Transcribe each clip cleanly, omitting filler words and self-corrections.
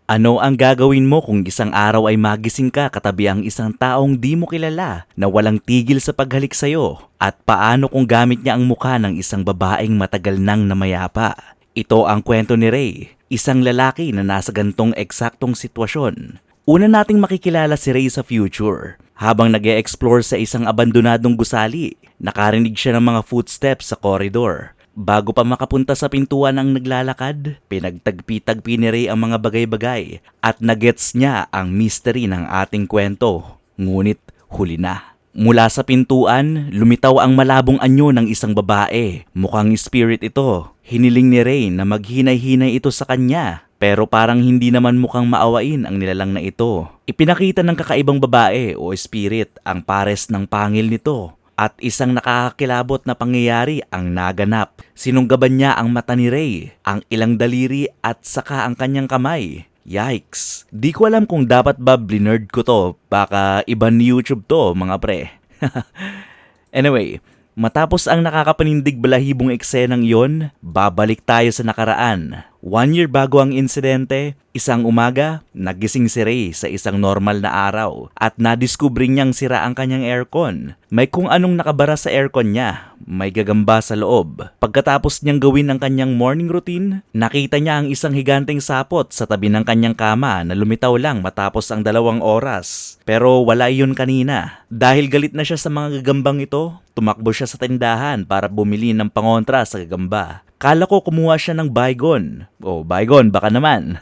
Ano ang gagawin mo kung isang araw ay magising ka katabi ang isang taong di mo kilala na walang tigil sa paghalik sa'yo? At paano kung gamit niya ang mukha ng isang babaeng matagal nang namayapa? Ito ang kwento ni Ray, isang lalaki na nasa gantong eksaktong sitwasyon. Una nating makikilala si Ray sa future. Habang nag-e-explore sa isang abandonadong gusali, nakarinig siya ng mga footsteps sa koridor. Bago pa makapunta sa pintuan ng naglalakad, pinagtagpi-tagpi ni Ray ang mga bagay-bagay at nagets niya ang mystery ng ating kwento. Ngunit huli na. Mula sa pintuan, lumitaw ang malabong anyo ng isang babae. Mukhang spirit ito. Hiniling ni Ray na maghinay-hinay ito sa kanya. Pero parang hindi naman mukhang maawain ang nilalang na ito. Ipinakita ng kakaibang babae o spirit ang pares ng pangil nito. At isang nakakakilabot na pangyayari ang naganap. Sinunggaban niya ang mata ni Ray, ang ilang daliri at saka ang kanyang kamay. Yikes! Di ko alam kung dapat ba blinerd ko to. Baka iba ni YouTube to, mga pre. Anyway, matapos ang nakakapanindig balahibong eksenang iyon, babalik tayo sa nakaraan. 1 year bago ang insidente, isang umaga, nagising si Ray sa isang normal na araw at nadiskubre niyang sira ang kanyang aircon. May kung anong nakabara sa aircon niya, may gagamba sa loob. Pagkatapos niyang gawin ang kanyang morning routine, nakita niya ang isang higanteng sapot sa tabi ng kanyang kama na lumitaw lang matapos ang 2 oras. Pero wala iyon kanina. Dahil galit na siya sa mga gagambang ito, tumakbo siya sa tindahan para bumili ng pangontra sa gagamba. Kala ko kumuha siya ng Baygon. Baygon, baka naman.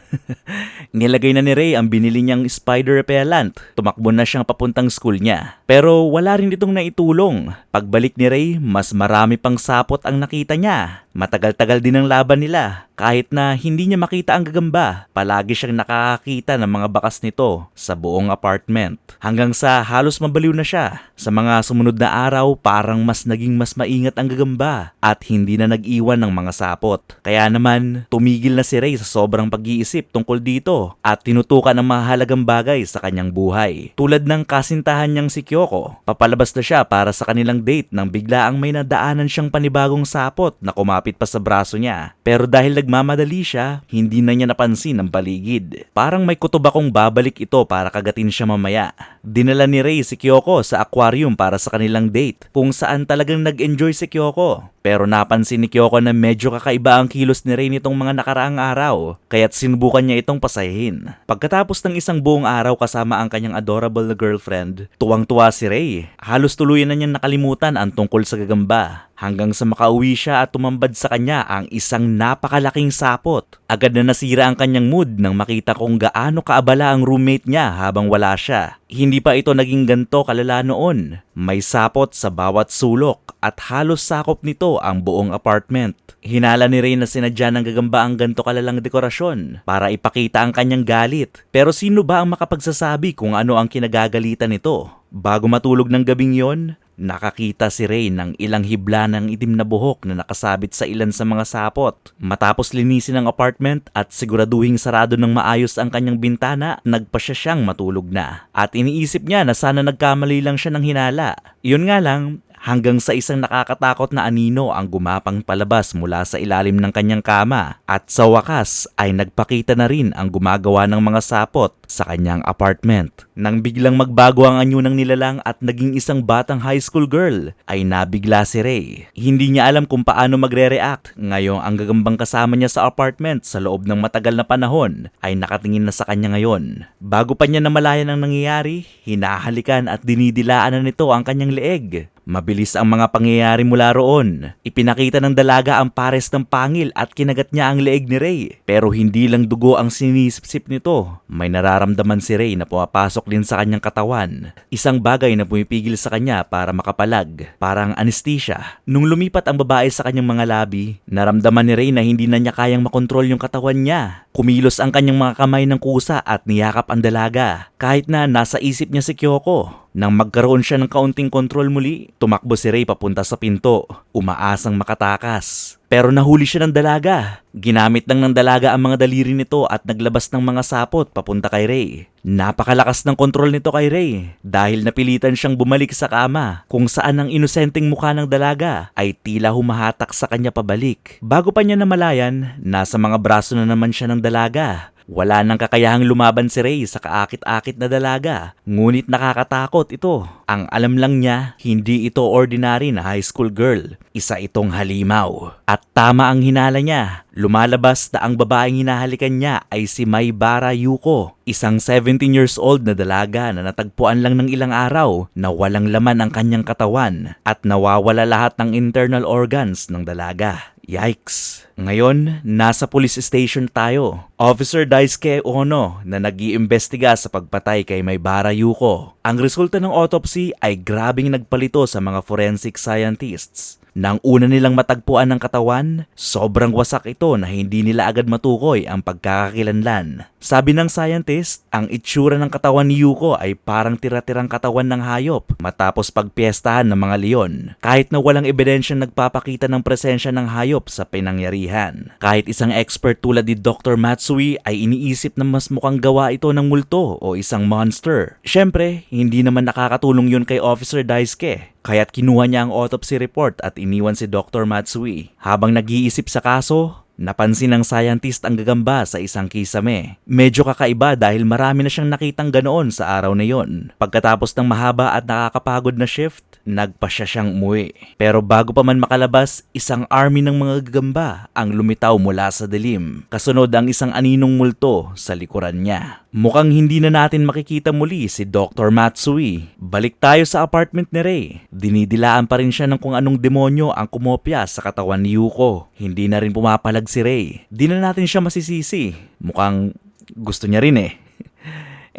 Nilagay na ni Ray ang binili niyang spider repellent. Tumakbo na siyang papuntang school niya. Pero wala rin itong naitulong. Pagbalik ni Ray, mas marami pang sapot ang nakita niya. Matagal-tagal din ang laban nila. Kahit na hindi niya makita ang gagamba, palagi siyang nakakakita ng mga bakas nito sa buong apartment. Hanggang sa halos mabaliw na siya. Sa mga sumunod na araw, parang mas naging mas maingat ang gagamba at hindi na nag-iwan ng mga sapot. Kaya naman, tumigil na si Ray sa sobrang pag-iisip tungkol dito at tinutukan ang mahalagang bagay sa kanyang buhay. Tulad ng kasintahan niyang si Kyoko, papalabas na siya para sa kanilang date nang biglaang may nadaanan siyang panibagong sapot na kumapit pa sa braso niya. Pero dahil nagmamadali siya, hindi na niya napansin ang paligid. Parang may kutob akong babalik ito para kagatin siya mamaya. Dinala ni Ray si Kyoko sa aquarium para sa kanilang date, kung saan talagang nag-enjoy si Kyoko. Pero napansin ni Kyoko na medyo kakaiba ang kilos ni Ray nitong mga nakaraang araw, kaya't sinubukan niya itong pasahin. Pagkatapos ng isang buong araw kasama ang kanyang adorable na girlfriend, tuwang-tuwa si Ray. Halos tuluyan na niyang nakalimutan ang tungkol sa gagamba. Hanggang sa makauwi siya at tumambad sa kanya ang isang napakalaking sapot. Agad na nasira ang kanyang mood nang makita kung gaano kaabala ang roommate niya habang wala siya. Hindi pa ito naging ganto kalala noon. May sapot sa bawat sulok at halos sakop nito ang buong apartment. Hinala ni Ray na sinadya ng gagamba ang ganto kalalang dekorasyon para ipakita ang kanyang galit. Pero sino ba ang makapagsasabi kung ano ang kinagagalitan nito? Bago matulog ng gabing yon, nakakita si Ray ng ilang hibla ng itim na buhok na nakasabit sa ilan sa mga sapot. Matapos linisin ang apartment at siguraduhing sarado ng maayos ang kanyang bintana, nagpasya siyang matulog na. At iniisip niya na sana nagkamali lang siya ng hinala. Iyon nga lang, hanggang sa isang nakakatakot na anino ang gumapang palabas mula sa ilalim ng kanyang kama. At sa wakas ay nagpakita na rin ang gumagawa ng mga sapot sa kanyang apartment. Nang biglang magbago ang anyo ng nilalang at naging isang batang high school girl, ay nabigla si Ray. Hindi niya alam kung paano magre-react. Ngayong ang gagambang kasama niya sa apartment sa loob ng matagal na panahon ay nakatingin na sa kanya ngayon. Bago pa niya namalayan ang nangyayari, hinahalikan at dinidilaan na nito ang kanyang leeg. Mabilis ang mga pangyayari mula roon. Ipinakita ng dalaga ang pares ng pangil at kinagat niya ang leeg ni Ray. Pero hindi lang dugo ang sinisip-sip nito. May nararamdaman si Ray na pumapasok din sa kanyang katawan. Isang bagay na pumipigil sa kanya para makapalag. Parang anesthesia. Nung lumipat ang babae sa kanyang mga labi, naramdaman ni Ray na hindi na niya kayang makontrol yung katawan niya. Kumilos ang kanyang mga kamay ng kusa at niyakap ang dalaga. Kahit na nasa isip niya si Kyoko. Nang magkaroon siya ng kaunting kontrol muli, tumakbo si Ray papunta sa pinto, umaasang makatakas. Pero nahuli siya ng dalaga. Ginamit lang ng dalaga ang mga daliri nito at naglabas ng mga sapot papunta kay Ray. Napakalakas ng kontrol nito kay Ray dahil napilitan siyang bumalik sa kama kung saan ang inosenteng mukha ng dalaga ay tila humahatak sa kanya pabalik. Bago pa niya namalayan, nasa mga braso na naman siya ng dalaga. Wala nang kakayahang lumaban si Ray sa kaakit-akit na dalaga, ngunit nakakatakot ito. Ang alam lang niya, hindi ito ordinary na high school girl. Isa itong halimaw. At tama ang hinala niya. Lumalabas na ang babaeng hinahalikan niya ay si Maibara Yuko, isang 17 years old na dalaga na natagpuan lang ng ilang araw na walang laman ang kanyang katawan at nawawala lahat ng internal organs ng dalaga. Yikes! Ngayon, nasa police station tayo. Officer Daisuke Ono na nag-iimbestiga sa pagpatay kay Maibara Yuko. Ang resulta ng autopsy ay grabing nagpalito sa mga forensic scientists. Nang una nilang matagpuan ng katawan, sobrang wasak ito na hindi nila agad matukoy ang pagkakakilanlan. Sabi ng scientist, ang itsura ng katawan ni Yuko ay parang tira-tirang katawan ng hayop matapos pagpiestahan ng mga leon, kahit na walang ebidensyang nagpapakita ng presensya ng hayop sa pinangyarihan. Kahit isang expert tulad ni Dr. Matsui ay iniisip na mas mukhang gawa ito ng multo o isang monster. Siyempre, hindi naman nakakatulong yun kay Officer Daisuke. Kaya't kinuha niya ang autopsy report at iniwan si Dr. Matsui. Habang nag-iisip sa kaso, napansin ng scientist ang gagamba sa isang kisame. Medyo kakaiba dahil marami na siyang nakitang ganoon sa araw na yon. Pagkatapos ng mahaba at nakakapagod na shift, nagpa siyang umuwi. Pero bago pa man makalabas, isang army ng mga gagamba ang lumitaw mula sa dilim. Kasunod ang isang aninong multo sa likuran niya. Mukhang hindi na natin makikita muli si Dr. Matsui. Balik tayo sa apartment ni Ray. Dinidilaan pa rin siya ng kung anong demonyo ang kumopya sa katawan ni Yuko. Hindi na rin pumapalag si Ray. Di na natin siya masisisi. Mukhang gusto niya rin eh.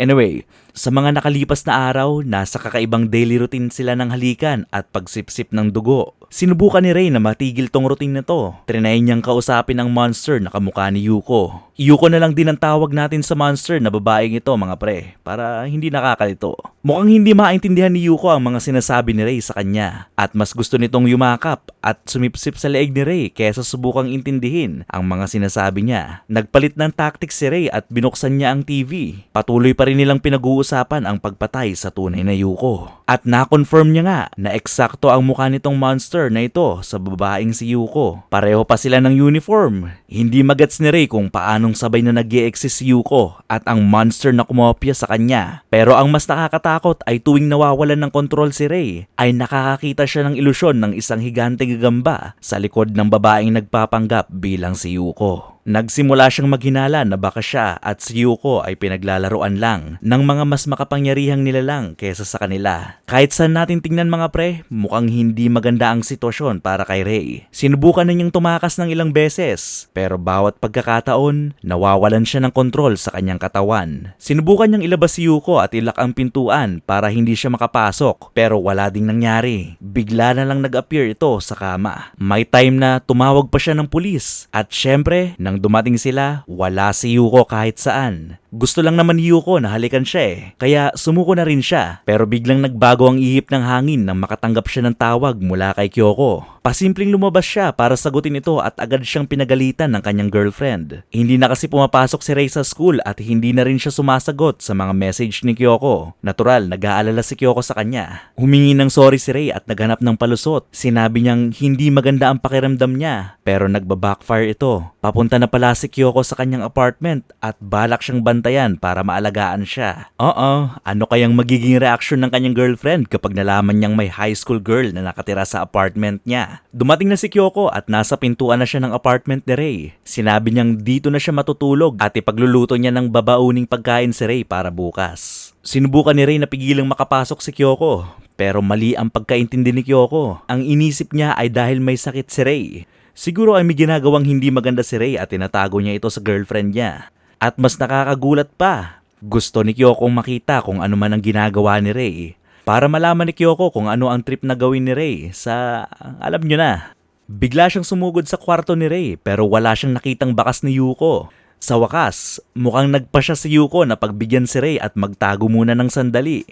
Anyway, sa mga nakalipas na araw, nasa kakaibang daily routine sila ng halikan at pagsipsip ng dugo. Sinubukan ni Ray na matigil tong routine na to. Trinay niyang kausapin ang monster na kamukha ni Yuko. Yuko na lang din ang tawag natin sa monster na babaeng ito mga pre, para hindi nakakalito. Mukhang hindi maintindihan ni Yuko ang mga sinasabi ni Ray sa kanya at mas gusto nitong yumakap at sumipsip sa leeg ni Ray kaysa subukang intindihin ang mga sinasabi niya. Nagpalit ng tactics si Ray at binuksan niya ang TV. Patuloy pa rin nilang pinag-uusapan ang pagpatay sa tunay na Yuko. At na-confirm niya nga na eksakto ang mukha nitong monster na ito sa babaeng si Yuko. Pareho pa sila ng uniform. Hindi magets ni Ray kung paanong sabay na nag-i-exist si Yuko at ang monster na kumopya sa kanya. Pero ang mas nakakatakot ay tuwing nawawalan ng kontrol si Ray, ay nakakakita siya ng ilusyon ng isang higanteng gagamba sa likod ng babaeng nagpapanggap bilang si Yuko. Nagsimula siyang maghinala na baka siya at si Yuko ay pinaglalaruan lang ng mga mas makapangyarihang nilalang kesa sa kanila. Kahit saan natin tingnan mga pre, mukhang hindi maganda ang sitwasyon para kay Ray. Sinubukan na niyang tumakas ng ilang beses, pero bawat pagkakataon, nawawalan siya ng kontrol sa kanyang katawan. Sinubukan niyang ilabas si Yuko at ilak ang pintuan para hindi siya makapasok, pero wala ding nangyari. Bigla na lang nag-appear ito sa kama. May time na tumawag pa siya ng pulis at syempre, nang dumating sila, wala si Yuko kahit saan. Gusto lang naman ni Yuko na halikan siya eh, kaya sumuko na rin siya. Pero biglang nagbago ang ihip ng hangin nang makatanggap siya ng tawag mula kay Kyoko. Pasimpleng lumabas siya para sagutin ito at agad siyang pinagalitan ng kanyang girlfriend. Hindi na kasi pumapasok si Ray sa school at hindi na rin siya sumasagot sa mga message ni Kyoko. Natural, nag-aalala si Kyoko sa kanya. Humingi ng sorry si Ray at naghanap ng palusot. Sinabi niyang hindi maganda ang pakiramdam niya, pero nagbabackfire ito. Papunta na pala si Kyoko sa kanyang apartment at balak siyang bantayan para maalagaan siya. Ano kayang magiging reaksyon ng kanyang girlfriend kapag nalaman niyang may high school girl na nakatira sa apartment niya? Dumating na si Kyoko at nasa pintuan na siya ng apartment ni Ray. Sinabi niyang dito na siya matutulog at ipagluluto niya ng babauning pagkain si Ray para bukas. Sinubukan ni Ray na pigilang makapasok si Kyoko, pero mali ang pagkaintindi ni Kyoko. Ang inisip niya ay dahil may sakit si Ray. Siguro ay may ginagawang hindi maganda si Ray at tinatago niya ito sa girlfriend niya. At mas nakakagulat pa, gusto ni Kyoko makita kung ano man ang ginagawa ni Ray para malaman ni Kyoko kung ano ang trip na gawin ni Ray sa, alam niyo na. Bigla siyang sumugod sa kwarto ni Ray pero wala siyang nakitang bakas ni Yuko. Sa wakas, mukhang nagpa siya si Yuko na pagbigyan si Ray at magtago muna ng sandali.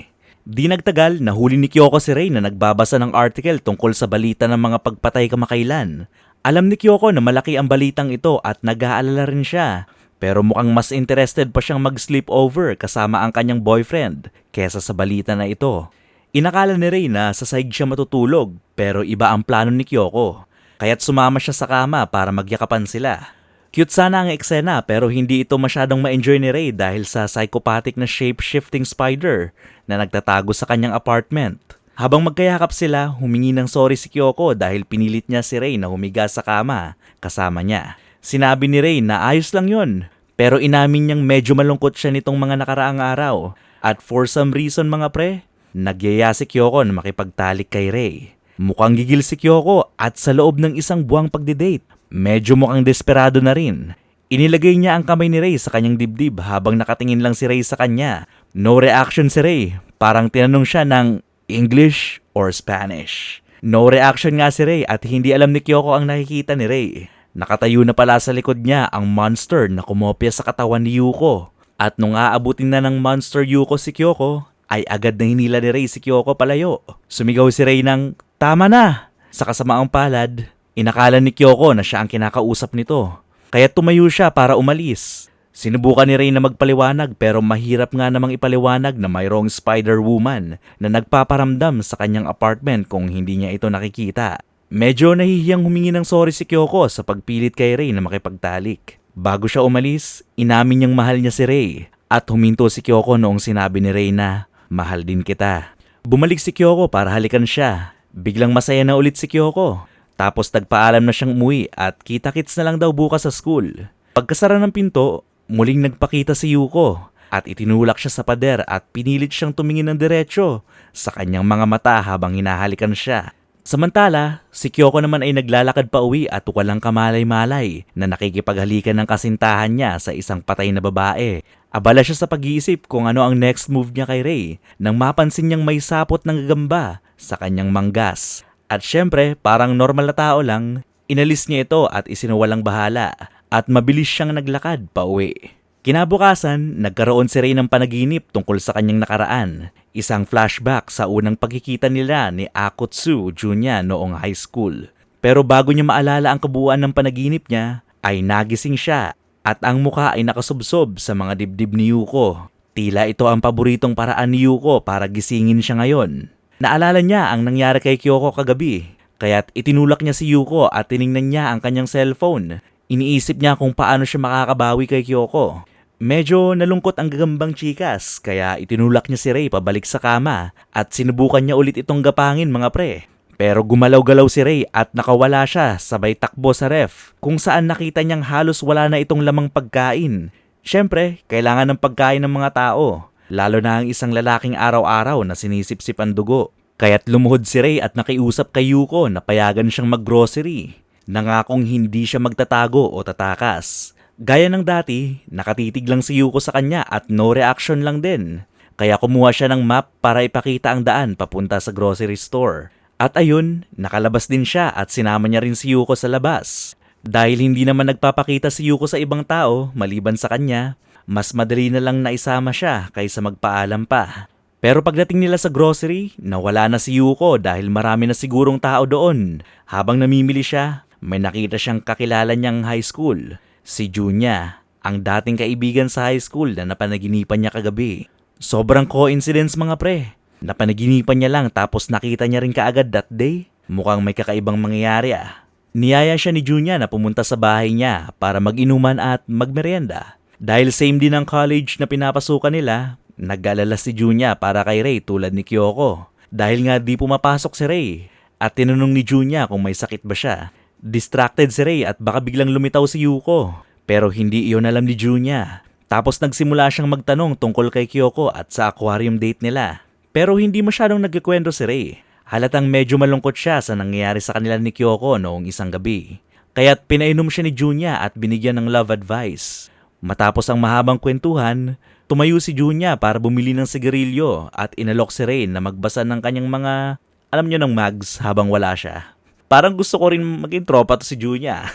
Di nagtagal, nahuli ni Kyoko si Ray na nagbabasa ng article tungkol sa balita ng mga pagpatay kamakailan. Alam ni Kyoko na malaki ang balitang ito at nag-aalala rin siya. Pero mukhang mas interested pa siyang mag-sleepover kasama ang kanyang boyfriend kesa sa balita na ito. Inakala ni Rei na sa sahig siya matutulog pero iba ang plano ni Kyoko. Kaya't sumama siya sa kama para magyakapan sila. Cute sana ang eksena pero hindi ito masyadong ma-enjoy ni Rei dahil sa psychopathic na shape-shifting spider na nagtatago sa kanyang apartment. Habang magkayakap sila, humingi ng sorry si Kyoko dahil pinilit niya si Rei na humiga sa kama kasama niya. Sinabi ni Rei na ayos lang yun, pero inamin niyang medyo malungkot siya nitong mga nakaraang araw. At for some reason mga pre, nagyaya si Kyoko na makipagtalik kay Rei. Mukhang gigil si Kyoko at sa loob ng isang buwang pagdidate, medyo mukhang desperado na rin. Inilagay niya ang kamay ni Rei sa kanyang dibdib habang nakatingin lang si Rei sa kanya. No reaction si Rei, parang tinanong siya ng English or Spanish. No reaction nga si Rei at hindi alam ni Kyoko ang nakikita ni Rei. Nakatayo na pala sa likod niya ang monster na kumopya sa katawan ni Yuko. At nung aabutin na ng monster Yuko si Kyoko, ay agad na hinila ni Rei si Kyoko palayo. Sumigaw si Rei ng, "Tama na!" Sa kasamaang palad, inakala ni Kyoko na siya ang kinakausap nito. Kaya tumayo siya para umalis. Sinubukan ni Rei na magpaliwanag pero mahirap nga namang ipaliwanag na mayroong Spider-Woman na nagpaparamdam sa kanyang apartment kung hindi niya ito nakikita. Medyo nahihiyang humingi ng sorry si Kyoko sa pagpilit kay Rei na makipagtalik. Bago siya umalis, inamin niyang mahal niya si Rei at huminto si Kyoko noong sinabi ni Rei na, "Mahal din kita." Bumalik si Kyoko para halikan siya. Biglang masaya na ulit si Kyoko. Tapos nagpaalam na siyang umuwi at kita-kits na lang daw bukas sa school. Pagkasara ng pinto, muling nagpakita si Yuko at itinulak siya sa pader at pinilit siyang tumingin ng diretsyo sa kanyang mga mata habang hinahalikan siya. Samantala, si Kyoko naman ay naglalakad pa uwi at walang kamalay-malay na nakikipaghalikan ng kasintahan niya sa isang patay na babae. Abala siya sa pag-iisip kung ano ang next move niya kay Rei nang mapansin niyang may sapot ng gagamba sa kanyang manggas. At syempre, parang normal na tao lang, inalis niya ito at isinuwalang bahala at mabilis siyang naglakad pa uwi. Kinabukasan, nagkaroon si Rei ng panaginip tungkol sa kanyang nakaraan. Isang flashback sa unang pagkikita nila ni Akutsu Junya noong high school. Pero bago niya maalala ang kabuuan ng panaginip niya, ay nagising siya at ang mukha ay nakasubsob sa mga dibdib ni Yuko. Tila ito ang paboritong paraan ni Yuko para gisingin siya ngayon. Naalala niya ang nangyari kay Kyoko kagabi, kaya't itinulak niya si Yuko at tiningnan niya ang kanyang cellphone. Iniisip niya kung paano siya makakabawi kay Kyoko. Medyo nalungkot ang gagambang chikas kaya itinulak niya si Rei pabalik sa kama at sinubukan niya ulit itong gapangin mga pre. Pero gumalaw-galaw si Rei at nakawala siya sabay takbo sa ref kung saan nakita niyang halos wala na itong lamang pagkain. Siyempre, kailangan ng pagkain ng mga tao, lalo na ang isang lalaking araw-araw na sinisip-sip ang dugo. Kaya't lumuhod si Rei at nakiusap kay Yuko na payagan siyang mag-grocery. Nangakong hindi siya magtatago o tatakas. Gaya ng dati, nakatitig lang si Yuko sa kanya at no reaction lang din. Kaya kumuha siya ng map para ipakita ang daan papunta sa grocery store. At ayun, nakalabas din siya at sinama niya rin si Yuko sa labas. Dahil hindi naman nagpapakita si Yuko sa ibang tao maliban sa kanya, mas madali na lang na isama siya kaysa magpaalam pa. Pero pagdating nila sa grocery, nawala na si Yuko dahil marami na sigurong tao doon. Habang namimili siya, may nakita siyang kakilala niyang high school. Si Junya, ang dating kaibigan sa high school na napanaginipan niya kagabi. Sobrang coincidence mga pre. Napanaginipan niya lang tapos nakita niya rin kaagad that day. Mukhang may kakaibang mangyayari ah. Niyaya siya ni Junya na pumunta sa bahay niya para mag-inuman at magmerienda. Dahil same din ang college na pinapasukan nila, nag-alala si Junya para kay Rei tulad ni Kyoko. Dahil nga di pumapasok si Rei at tinanong ni Junya kung may sakit ba siya. Distracted si Rei at baka biglang lumitaw si Yuko. Pero hindi iyon alam ni Junya. Tapos nagsimula siyang magtanong tungkol kay Kyoko at sa aquarium date nila. Pero hindi masyadong nagkikwento si Rei. Halatang medyo malungkot siya sa nangyayari sa kanila ni Kyoko noong isang gabi. Kaya't pinainom siya ni Junya at binigyan ng love advice. Matapos ang mahabang kwentuhan, tumayo si Junya para bumili ng sigarilyo at inalok si Rei na magbasa ng kanyang mga, alam niyo ng mags habang wala siya. Parang gusto ko rin maging tropa to si Junya.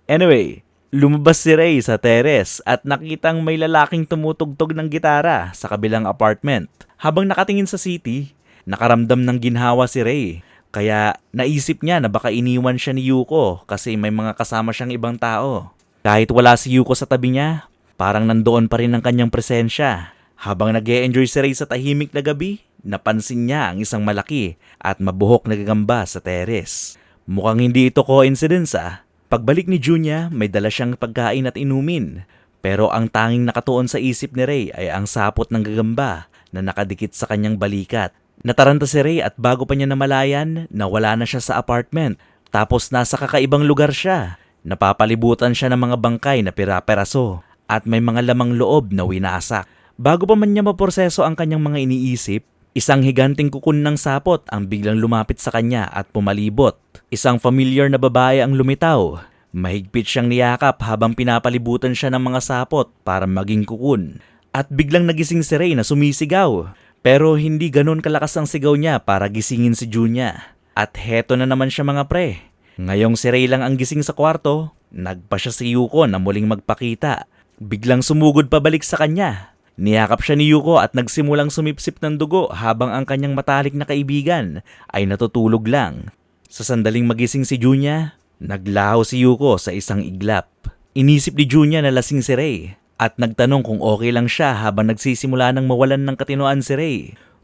Anyway, lumabas si Rei sa teres at nakitang may lalaking tumutugtog ng gitara sa kabilang apartment. Habang nakatingin sa city, nakaramdam ng ginhawa si Rei. Kaya naisip niya na baka iniwan siya ni Yuko kasi may mga kasama siyang ibang tao. Kahit wala si Yuko sa tabi niya, parang nandoon pa rin ang kanyang presensya. Habang nag-e-enjoy si Ray sa tahimik na gabi, napansin niya ang isang malaki at mabuhok na gagamba sa teres. Mukhang hindi ito coincidence ah. Pagbalik ni Junya, may dala siyang pagkain at inumin. Pero ang tanging nakatuon sa isip ni Ray ay ang sapot ng gagamba na nakadikit sa kanyang balikat. Nataranta si Ray at bago pa niya namalayan, nawala na siya sa apartment. Tapos nasa kakaibang lugar siya. Napapalibutan siya ng mga bangkay na pira-peraso at may mga lamang loob na winasak. Bago pa man niya maproseso ang kanyang mga iniisip, isang higanting kukun ng sapot ang biglang lumapit sa kanya at pumalibot. Isang familiar na babae ang lumitaw. Mahigpit siyang niyakap habang pinapalibutan siya ng mga sapot para maging kukun. At biglang nagising si Ray na sumisigaw. Pero hindi ganon kalakas ang sigaw niya para gisingin si Junya. At heto na naman siya mga pre. Ngayong si Ray lang ang gising sa kwarto, nagpa siya si Yuko na muling magpakita. Biglang sumugod pabalik sa kanya. Niyakap siya ni Yuko at nagsimulang sumipsip ng dugo habang ang kanyang matalik na kaibigan ay natutulog lang. Sa sandaling magising si Junya, naglaho si Yuko sa isang iglap. Inisip ni Junya na lasing si Ray at nagtanong kung okay lang siya habang nagsisimula ng mawalan ng katinoan si Ray.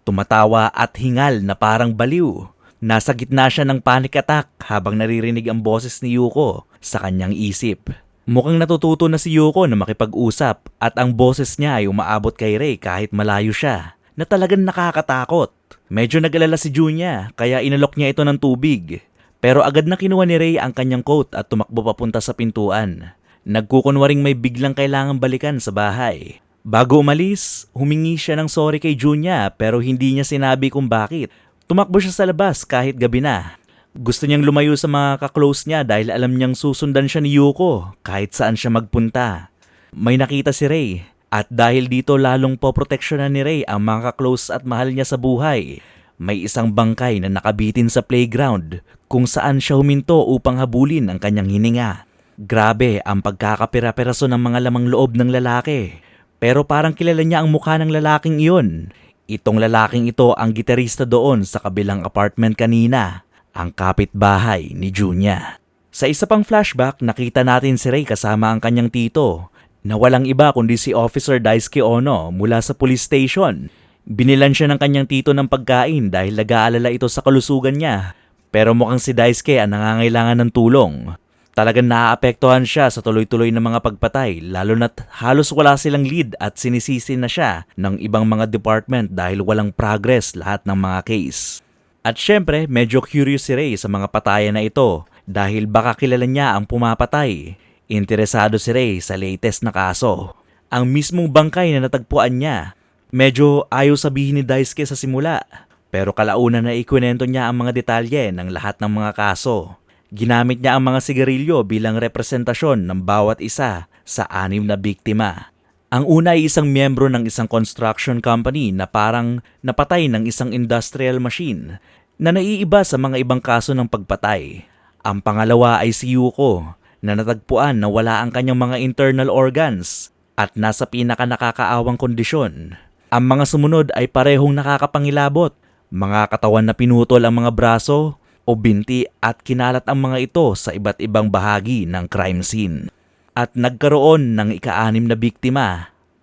Tumatawa at hingal na parang baliw. Nasa gitna siya ng panic attack habang naririnig ang boses ni Yuko sa kanyang isip. Mukhang natututo na si Yuko na makipag-usap at ang boses niya ay umaabot kay Ray kahit malayo siya, na talagang nakakatakot. Medyo nag-alala si Junya kaya inalok niya ito ng tubig. Pero agad na kinuha ni Ray ang kanyang coat at tumakbo papunta sa pintuan. Nagkukunwaring may biglang kailangang balikan sa bahay. Bago umalis, humingi siya ng sorry kay Junya pero hindi niya sinabi kung bakit. Tumakbo siya sa labas kahit gabi na. Gusto niyang lumayo sa mga kaklose niya dahil alam niyang susundan siya ni Yuko kahit saan siya magpunta. May nakita si Ray at dahil dito lalong poproteksyonan ni Ray ang mga kaklose at mahal niya sa buhay. May isang bangkay na nakabitin sa playground kung saan siya huminto upang habulin ang kanyang hininga. Grabe ang pagkakapira-peraso ng mga lamang loob ng lalaki. Pero parang kilala niya ang mukha ng lalaking iyon. Itong lalaking ito ang gitarista doon sa kabilang apartment kanina. Ang kapitbahay ni Junya. Sa isa pang flashback, nakita natin si Ray kasama ang kanyang tito na walang iba kundi si Officer Daisuke Ono mula sa police station. Binilan siya ng kanyang tito ng pagkain dahil nag-aalala ito sa kalusugan niya. Pero mukhang si Daisuke ang nangangailangan ng tulong. Talagang naaapektuhan siya sa tuloy-tuloy na mga pagpatay lalo na't halos wala silang lead at sinisisi na siya ng ibang mga department dahil walang progress lahat ng mga case. At syempre, medyo curious si Ray sa mga patayan na ito dahil baka kilala niya ang pumapatay. Interesado si Ray sa latest na kaso. Ang mismong bangkay na natagpuan niya. Medyo ayaw sabihin ni Daisuke sa simula. Pero kalaunan na ikwento niya ang mga detalye ng lahat ng mga kaso. Ginamit niya ang mga sigarilyo bilang representasyon ng bawat isa sa 6 na biktima. Ang una ay isang miyembro ng isang construction company na parang napatay ng isang industrial machine na naiiba sa mga ibang kaso ng pagpatay. Ang pangalawa ay si Yuko na natagpuan na wala ang kanyang mga internal organs at nasa pinaka-nakakaawang kondisyon. Ang mga sumunod ay parehong nakakapangilabot, mga katawan na pinutol ang mga braso o binti at kinalat ang mga ito sa iba't ibang bahagi ng crime scene. At nagkaroon ng ika-6 na biktima,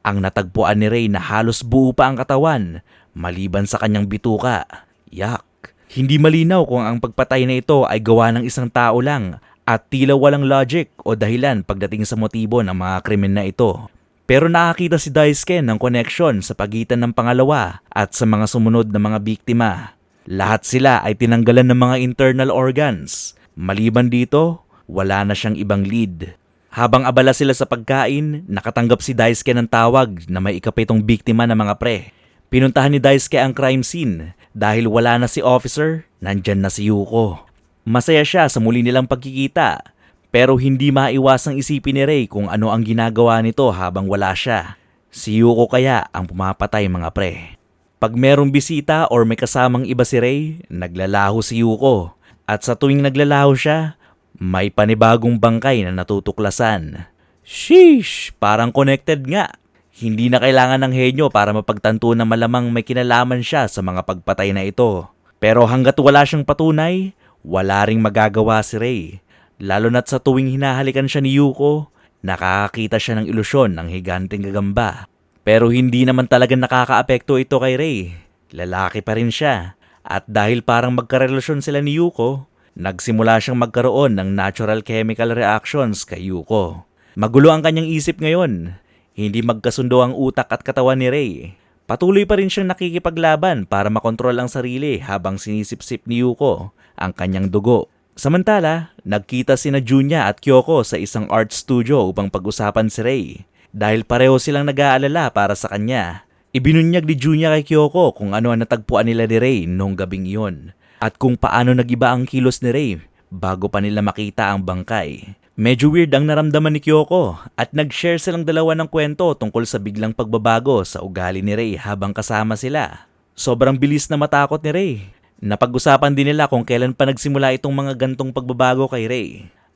ang natagpuan ni Ray na halos buo pa ang katawan, maliban sa kanyang bituka. Yak! Hindi malinaw kung ang pagpatay na ito ay gawa ng isang tao lang at tila walang logic o dahilan pagdating sa motibo ng mga krimen na ito. Pero nakakita si Daisuke ng connection sa pagitan ng pangalawa at sa mga sumunod na mga biktima. Lahat sila ay tinanggalan ng mga internal organs. Maliban dito, wala na siyang ibang lead. Habang abala sila sa pagkain, nakatanggap si Daisuke ng tawag na may ikapitong biktima ng mga pre. Pinuntahan ni Daisuke ang crime scene dahil wala na si Officer, nandyan na si Yuko. Masaya siya sa muli nilang pagkikita, pero hindi maiwasang isipin ni Ray kung ano ang ginagawa nito habang wala siya. Si Yuko kaya ang pumapatay mga pre. Pag merong bisita or may kasamang iba si Ray, naglalaho si Yuko. At sa tuwing naglalaho siya, may panibagong bangkay na natutuklasan. Sheesh! Parang connected nga. Hindi na kailangan ng henyo para mapagtanto na malamang may kinalaman siya sa mga pagpatay na ito. Pero hanggat wala siyang patunay, wala ring magagawa si Ray. Lalo na't sa tuwing hinahalikan siya ni Yuko, nakakakita siya ng ilusyon ng higanteng gagamba. Pero hindi naman talaga nakakaapekto ito kay Ray. Lalaki pa rin siya. At dahil parang magkarelasyon sila ni Yuko, nagsimula siyang magkaroon ng natural chemical reactions kay Yuko. Magulo ang kanyang isip ngayon. Hindi magkasundo ang utak at katawan ni Ray. Patuloy pa rin siyang nakikipaglaban para makontrol ang sarili habang sinisip-sip ni Yuko ang kanyang dugo. Samantala, nagkita sina Junya at Kyoko sa isang art studio upang pag-usapan si Ray. Dahil pareho silang nag-aalala para sa kanya, ibinunyag ni Junya kay Kyoko kung ano ang natagpuan nila ni Ray noong gabing iyon at kung paano nagiba ang kilos ni Ray bago pa nila makita ang bangkay. Medyo weird ang naramdaman ni Kyoko at nag-share silang dalawa ng kwento tungkol sa biglang pagbabago sa ugali ni Ray habang kasama sila. Sobrang bilis na matakot ni Ray. Napag-usapan din nila kung kailan pa nagsimula itong mga gantong pagbabago kay Ray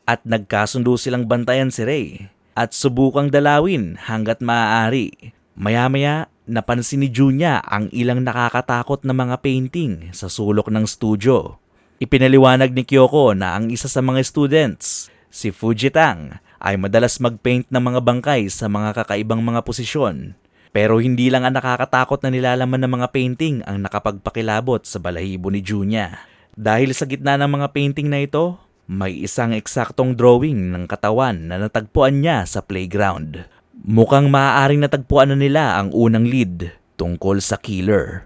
at nagkasundo silang bantayan si Ray at subukang dalawin hanggat maaari. Maya-maya, napansin ni Junya ang ilang nakakatakot na mga painting sa sulok ng studio. Ipinaliwanag ni Kyoko na ang isa sa mga students, si Fujitang, ay madalas mag-paint ng mga bangkay sa mga kakaibang mga posisyon. Pero hindi lang ang nakakatakot na nilalaman ng mga painting ang nakapagpakilabot sa balahibo ni Junya. Dahil sa gitna ng mga painting na ito, may isang eksaktong drawing ng katawan na natagpuan niya sa playground. Mukhang maaaring natagpuan na nila ang unang lead tungkol sa killer.